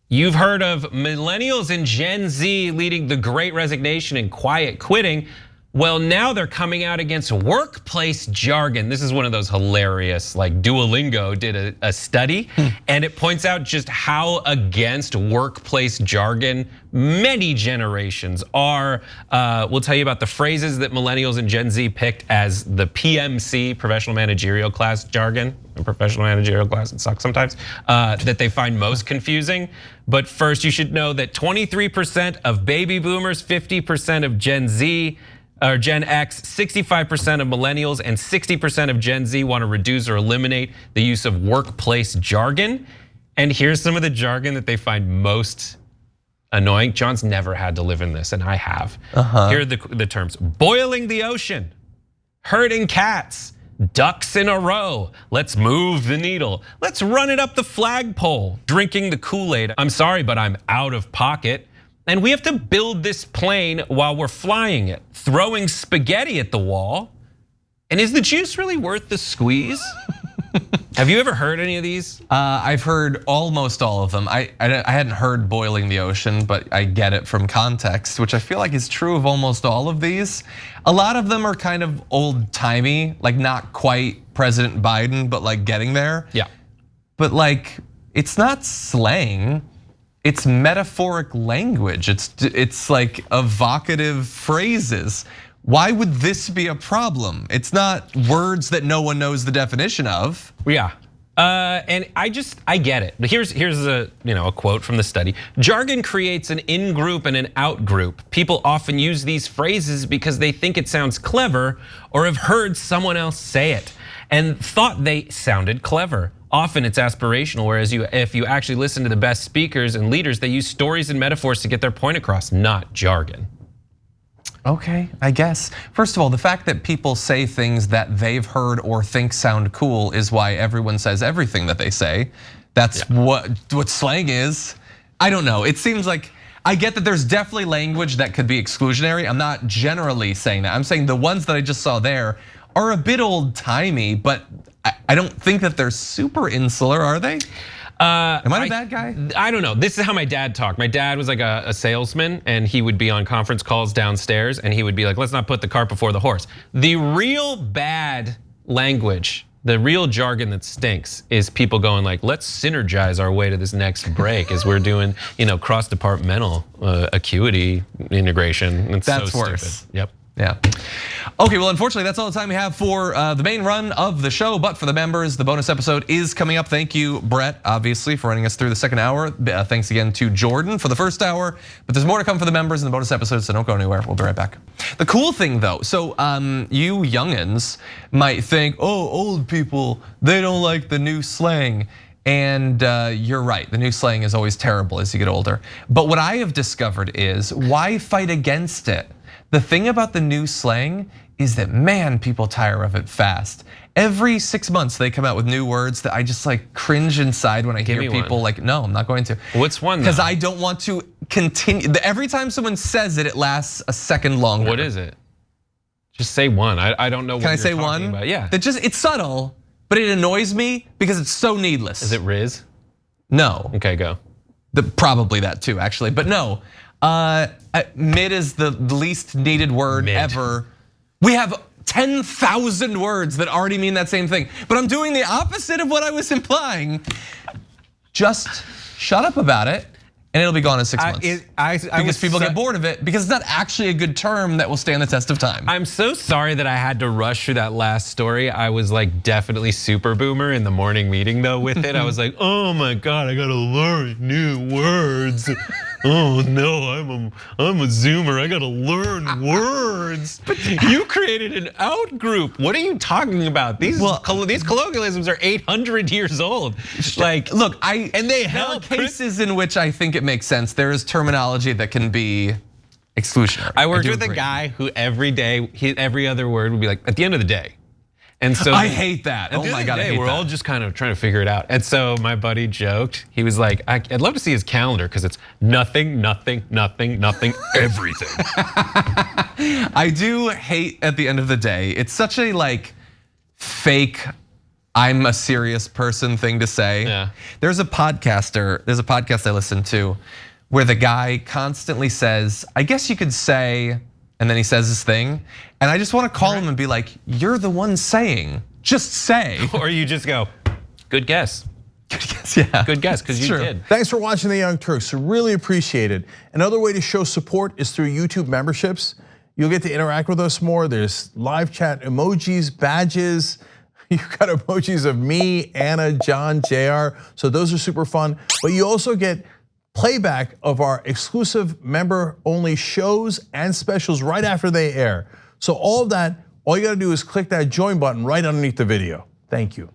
You've heard of millennials and Gen Z leading the Great Resignation and quiet quitting. Well, now they're coming out against workplace jargon. This is one of those hilarious, like Duolingo did a study, and it points out just how against workplace jargon many generations are. We'll tell you about the phrases that millennials and Gen Z picked as the PMC, professional managerial class jargon. Professional managerial class, it sucks sometimes, that they find most confusing. But first, you should know that 23% of baby boomers, 50% of Gen Z, or Gen X, 65% of millennials, and 60% of Gen Z want to reduce or eliminate the use of workplace jargon. And here's some of the jargon that they find most annoying. John's never had to live in this, and I have. Here are the terms: boiling the ocean, herding cats, ducks in a row, let's move the needle, let's run it up the flagpole, drinking the Kool-Aid, I'm sorry, but I'm out of pocket. And we have to build this plane while we're flying it, throwing spaghetti at the wall. And is the juice really worth the squeeze? Have you ever heard any of these? I've heard almost all of them. I hadn't heard boiling the ocean, but I get it from context, which I feel like is true of almost all of these. A lot of them are kind of old timey, like not quite President Biden, but like getting there. Yeah. But like, it's not slang. It's metaphoric language. It's like evocative phrases. Why would this be a problem? It's not words that no one knows the definition of. Yeah, and I get it. But here's a quote from the study. Jargon creates an in-group and an out-group. People often use these phrases because they think it sounds clever or have heard someone else say it and thought they sounded clever. Often it's aspirational, whereas if you actually listen to the best speakers and leaders, they use stories and metaphors to get their point across, not jargon. Okay, I guess. First of all, the fact that people say things that they've heard or think sound cool is why everyone says everything that they say. That's what slang is. I don't know, it seems like, I get that there's definitely language that could be exclusionary. I'm not generally saying that. I'm saying the ones that I just saw there are a bit old timey, but I don't think that they're super insular, are they? Am I the bad guy? I don't know. This is how my dad talked. My dad was like a salesman, and he would be on conference calls downstairs, and he would be like, let's not put the cart before the horse. The real bad language, the real jargon that stinks is people going like, let's synergize our way to this next break as we're doing cross-departmental acuity integration. It's That's so worse. Stupid. Yep. Yeah. Okay, well, unfortunately, that's all the time we have for the main run of the show. But for the members, the bonus episode is coming up. Thank you, Brett, obviously, for running us through the second hour. Thanks again to Jordan for the first hour. But there's more to come for the members in the bonus episode, so don't go anywhere. We'll be right back. The cool thing, though, so you youngins might think, oh, old people, they don't like the new slang. And you're right, the new slang is always terrible as you get older. But what I have discovered is, why fight against it? The thing about the new slang is that, man, people tire of it fast. Every 6 months they come out with new words that I just like cringe inside when I hear people like, no, I'm not going to. What's one? Because I don't want to continue. Every time someone says it, it lasts a second longer. What is it? Just say one. I don't know what Can I you're say talking one? about. Yeah. It's subtle, but it annoys me because it's so needless. Is it Riz? No. Okay, go. Probably that too, actually, but no. Mid is the least needed word ever. We have 10,000 words that already mean that same thing, but I'm doing the opposite of what I was implying. Just shut up about it, and it'll be gone in 6 months. Because people get bored of it, because it's not actually a good term that will stand the test of time. I'm so sorry that I had to rush through that last story. I was like definitely super boomer in the morning meeting though with it. I was like, oh my God, I gotta learn new words. Oh no, I'm a zoomer. I gotta learn words. But you created an out group. What are you talking about? These colloquialisms are 800 years old. Like, look, and they help. There are cases in which I think it makes sense. There is terminology that can be exclusionary. I worked with a guy who every day, every other word would be like, at the end of the day. And so I hate that. Oh my God, I hate that. We're all just kind of trying to figure it out. And so my buddy joked, he was like, I'd love to see his calendar because it's nothing, nothing, nothing, nothing, everything. I do hate at the end of the day. It's such a like fake I'm a serious person thing to say. Yeah. There's a podcast I listen to where the guy constantly says, I guess you could say, and then he says his thing. And I just want to call him and be like, you're the one saying, just say. Or you just go, good guess. Good guess, yeah. Good guess, because you did. Thanks for watching The Young Turks, really appreciate it. Another way to show support is through YouTube memberships. You'll get to interact with us more. There's live chat emojis, badges. You've got emojis of me, Anna, John, JR. So those are super fun. But you also get playback of our exclusive member-only shows and specials right after they air. So all of that, all you gotta do is click that join button right underneath the video. Thank you.